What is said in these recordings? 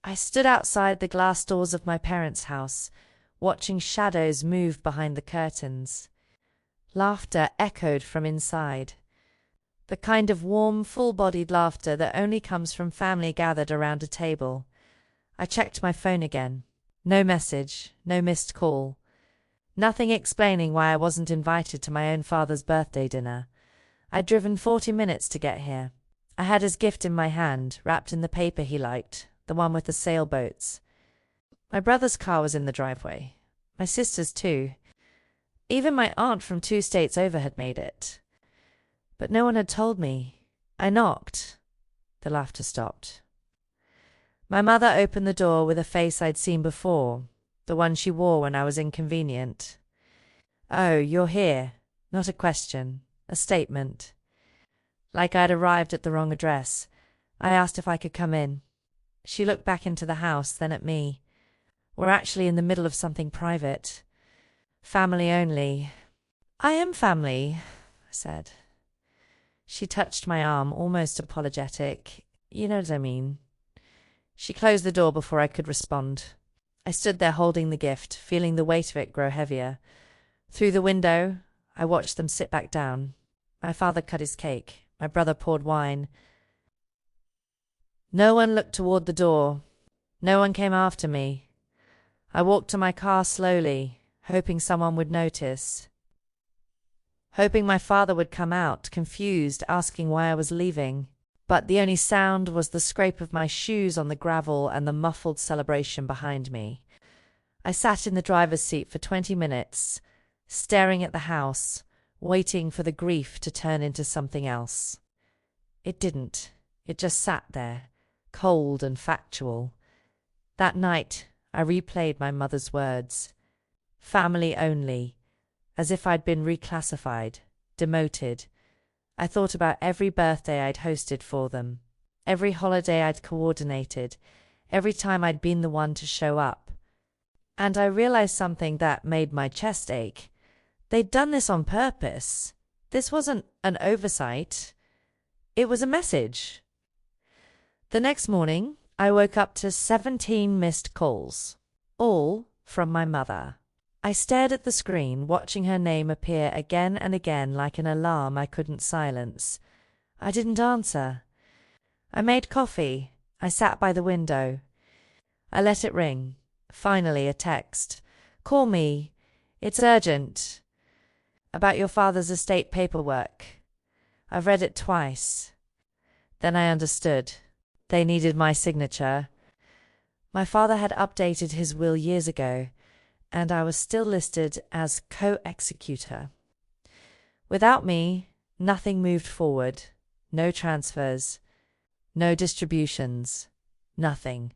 I stood outside the glass doors of my parents' house, watching shadows move behind the curtains. Laughter echoed from inside. The kind of warm, full-bodied laughter that only comes from family gathered around a table. I checked my phone again. No message, no missed call. Nothing explaining why I wasn't invited to my own father's birthday dinner. I'd driven 40 minutes to get here. I had his gift in my hand, wrapped in the paper he liked, the one with the sailboats. My brother's car was in the driveway. My sister's too. Even my aunt from 2 states over had made it. But no one had told me. I knocked. The laughter stopped. My mother opened the door with a face I'd seen before, the one she wore when I was inconvenient. "Oh, you're here." Not a question, a statement. Like I'd arrived at the wrong address. I asked if I could come in. She looked back into the house, then at me. "We're actually in the middle of something private. Family only." "I am family," I said. She touched my arm, almost apologetic. "You know what I mean." She closed the door before I could respond. I stood there holding the gift, feeling the weight of it grow heavier. Through the window, I watched them sit back down. My father cut his cake. My brother poured wine. No one looked toward the door. No one came after me. I walked to my car slowly, hoping someone would notice. Hoping my father would come out, confused, asking why I was leaving. But the only sound was the scrape of my shoes on the gravel and the muffled celebration behind me. I sat in the driver's seat for 20 minutes, staring at the house, waiting for the grief to turn into something else. It didn't. It just sat there, cold and factual. That night, I replayed my mother's words. Family only, as if I'd been reclassified, demoted. I thought about every birthday I'd hosted for them, every holiday I'd coordinated, every time I'd been the one to show up. And I realized something that made my chest ache. They'd done this on purpose. This wasn't an oversight. It was a message. The next morning, I woke up to 17 missed calls, all from my mother. I stared at the screen, watching her name appear again and again like an alarm I couldn't silence. I didn't answer. I made coffee. I sat by the window. I let it ring. Finally, a text. "Call me. It's urgent. About your father's estate paperwork. I've read it twice." Then I understood. They needed my signature. My father had updated his will years ago, and I was still listed as co-executor. Without me, nothing moved forward. No transfers. No distributions. Nothing.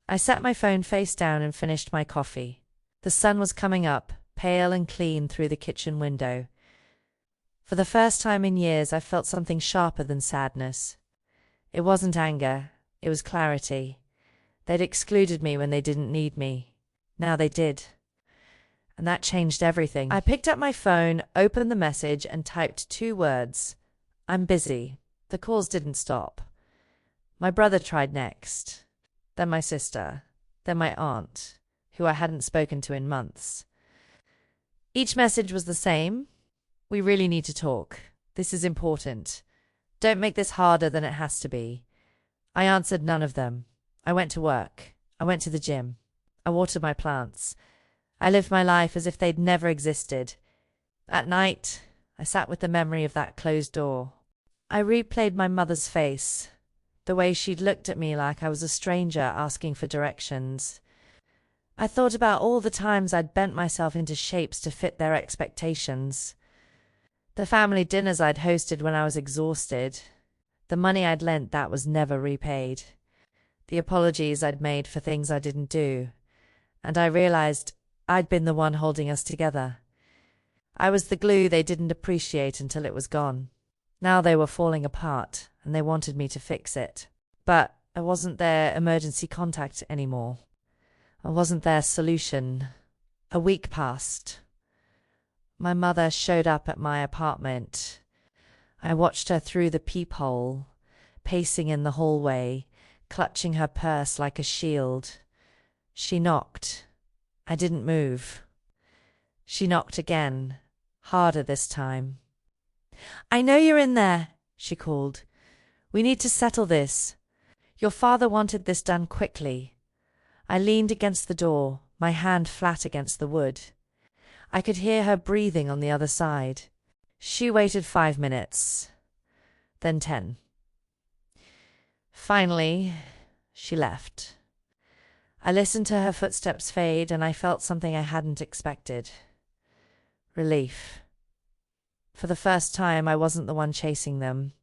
I sat my phone face down and finished my coffee. The sun was coming up, pale and clean through the kitchen window. For the first time in years, I felt something sharper than sadness. It wasn't anger. It was clarity. They'd excluded me when they didn't need me. Now they did. And that changed everything. I picked up my phone, opened the message, and typed 2 words. "I'm busy." The calls didn't stop. My brother tried next. Then my sister. Then my aunt, who I hadn't spoken to in months. Each message was the same. "We really need to talk. This is important. Don't make this harder than it has to be." I answered none of them. I went to work. I went to the gym. I watered my plants. I lived my life as if they'd never existed. At night, I sat with the memory of that closed door. I replayed my mother's face, the way she'd looked at me like I was a stranger asking for directions. I thought about all the times I'd bent myself into shapes to fit their expectations. The family dinners I'd hosted when I was exhausted. The money I'd lent that was never repaid. The apologies I'd made for things I didn't do. And I realized I'd been the one holding us together. I was the glue they didn't appreciate until it was gone. Now they were falling apart, and they wanted me to fix it. But I wasn't their emergency contact anymore. I wasn't their solution. A week passed. My mother showed up at my apartment. I watched her through the peephole, pacing in the hallway, clutching her purse like a shield. She knocked. I didn't move. She knocked again, harder this time. "I know you're in there," she called. "We need to settle this. Your father wanted this done quickly." I leaned against the door, my hand flat against the wood. I could hear her breathing on the other side. She waited 5 minutes, then 10. Finally, she left. I listened to her footsteps fade, and I felt something I hadn't expected. Relief. For the first time, I wasn't the one chasing them.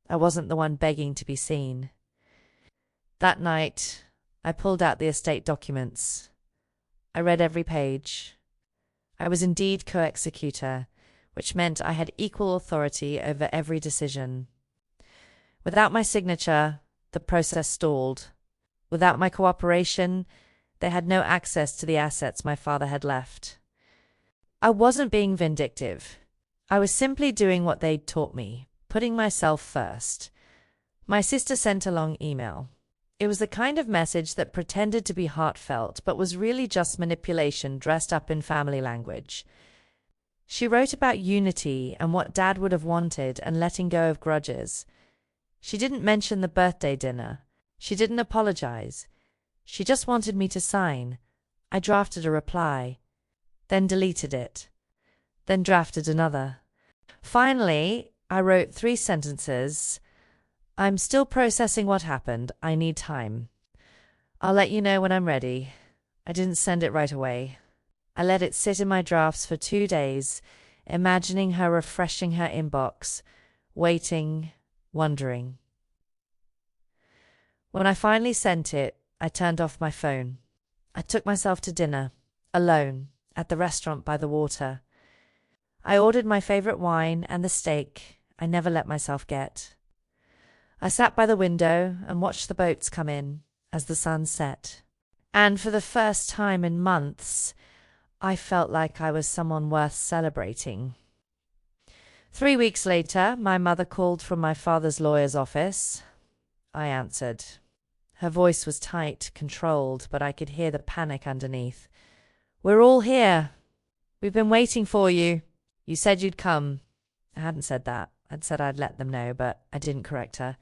I wasn't the one begging to be seen. That night, I pulled out the estate documents. I read every page. I was indeed co-executor, which meant I had equal authority over every decision. Without my signature, the process stalled. Without my cooperation, they had no access to the assets my father had left. I wasn't being vindictive. I was simply doing what they'd taught me, putting myself first. My sister sent a long email. It was the kind of message that pretended to be heartfelt, but was really just manipulation dressed up in family language. She wrote about unity and what Dad would have wanted and letting go of grudges. She didn't mention the birthday dinner. She didn't apologize. She just wanted me to sign. I drafted a reply, then deleted it, then drafted another. Finally, I wrote 3 sentences. "I'm still processing what happened. I need time. I'll let you know when I'm ready." I didn't send it right away. I let it sit in my drafts for 2 days, imagining her refreshing her inbox, waiting, wondering. When I finally sent it, I turned off my phone. I took myself to dinner, alone, at the restaurant by the water. I ordered my favorite wine and the steak I never let myself get. I sat by the window and watched the boats come in as the sun set. And for the first time in months, I felt like I was someone worth celebrating. 3 weeks later, my mother called from my father's lawyer's office. I answered. Her voice was tight, controlled, but I could hear the panic underneath. "We're all here. We've been waiting for you. You said you'd come." I hadn't said that. I'd said I'd let them know, but I didn't correct her.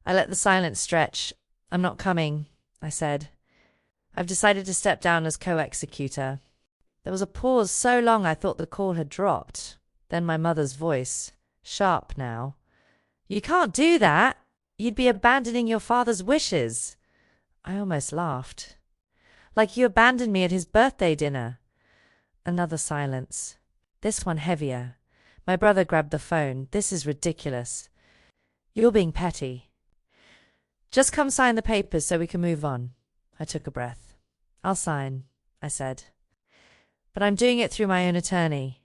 I let the silence stretch. "I'm not coming," I said. "I've decided to step down as co-executor." There was a pause so long I thought the call had dropped. Then my mother's voice, sharp now. "You can't do that. You'd be abandoning your father's wishes." I almost laughed. "Like you abandoned me at his birthday dinner." Another silence. This one heavier. My brother grabbed the phone. "This is ridiculous. You're being petty. Just come sign the papers so we can move on." I took a breath. "I'll sign," I said. "But I'm doing it through my own attorney.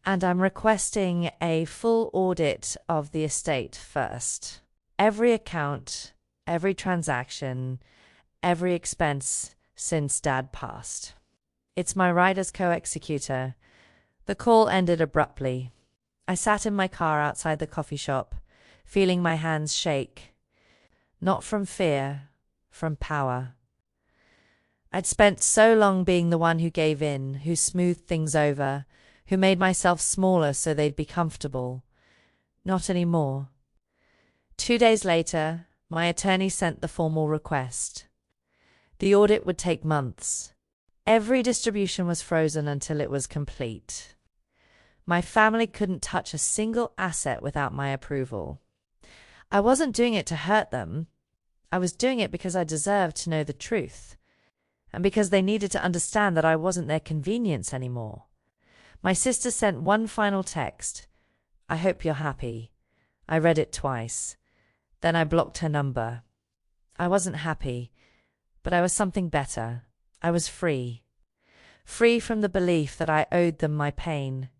And I'm requesting a full audit of the estate first. Every account, every transaction, every expense since Dad passed. It's my right as co-executor." The call ended abruptly. I sat in my car outside the coffee shop, feeling my hands shake. Not from fear, from power. I'd spent so long being the one who gave in, who smoothed things over, who made myself smaller so they'd be comfortable. Not anymore. 2 days later, my attorney sent the formal request. The audit would take months. Every distribution was frozen until it was complete. My family couldn't touch a single asset without my approval. I wasn't doing it to hurt them. I was doing it because I deserved to know the truth, and because they needed to understand that I wasn't their convenience anymore. My sister sent one final text. "I hope you're happy." I read it twice. Then I blocked her number. I wasn't happy, but I was something better. I was free. Free from the belief that I owed them my pain.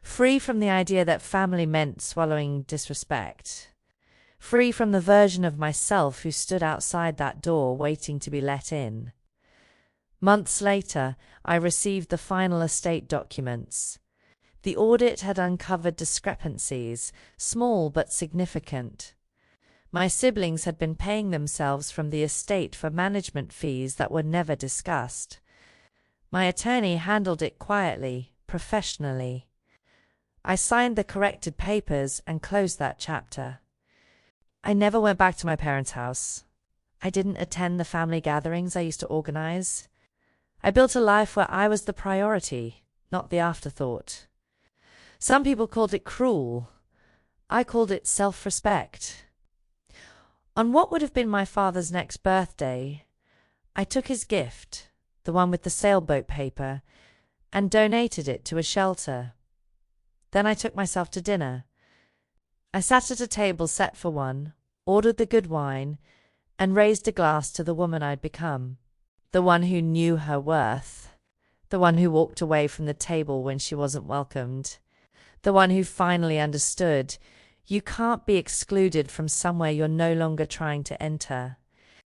Free from the idea that family meant swallowing disrespect. Free from the version of myself who stood outside that door waiting to be let in. Months later, I received the final estate documents. The audit had uncovered discrepancies, small but significant. My siblings had been paying themselves from the estate for management fees that were never discussed. My attorney handled it quietly, professionally. I signed the corrected papers and closed that chapter. I never went back to my parents' house. I didn't attend the family gatherings I used to organize. I built a life where I was the priority, not the afterthought. Some people called it cruel. I called it self-respect. On what would have been my father's next birthday, I took his gift, the one with the sailboat paper, and donated it to a shelter. Then I took myself to dinner. I sat at a table set for one, ordered the good wine, and raised a glass to the woman I'd become, the one who knew her worth, the one who walked away from the table when she wasn't welcomed, the one who finally understood you can't be excluded from somewhere you're no longer trying to enter.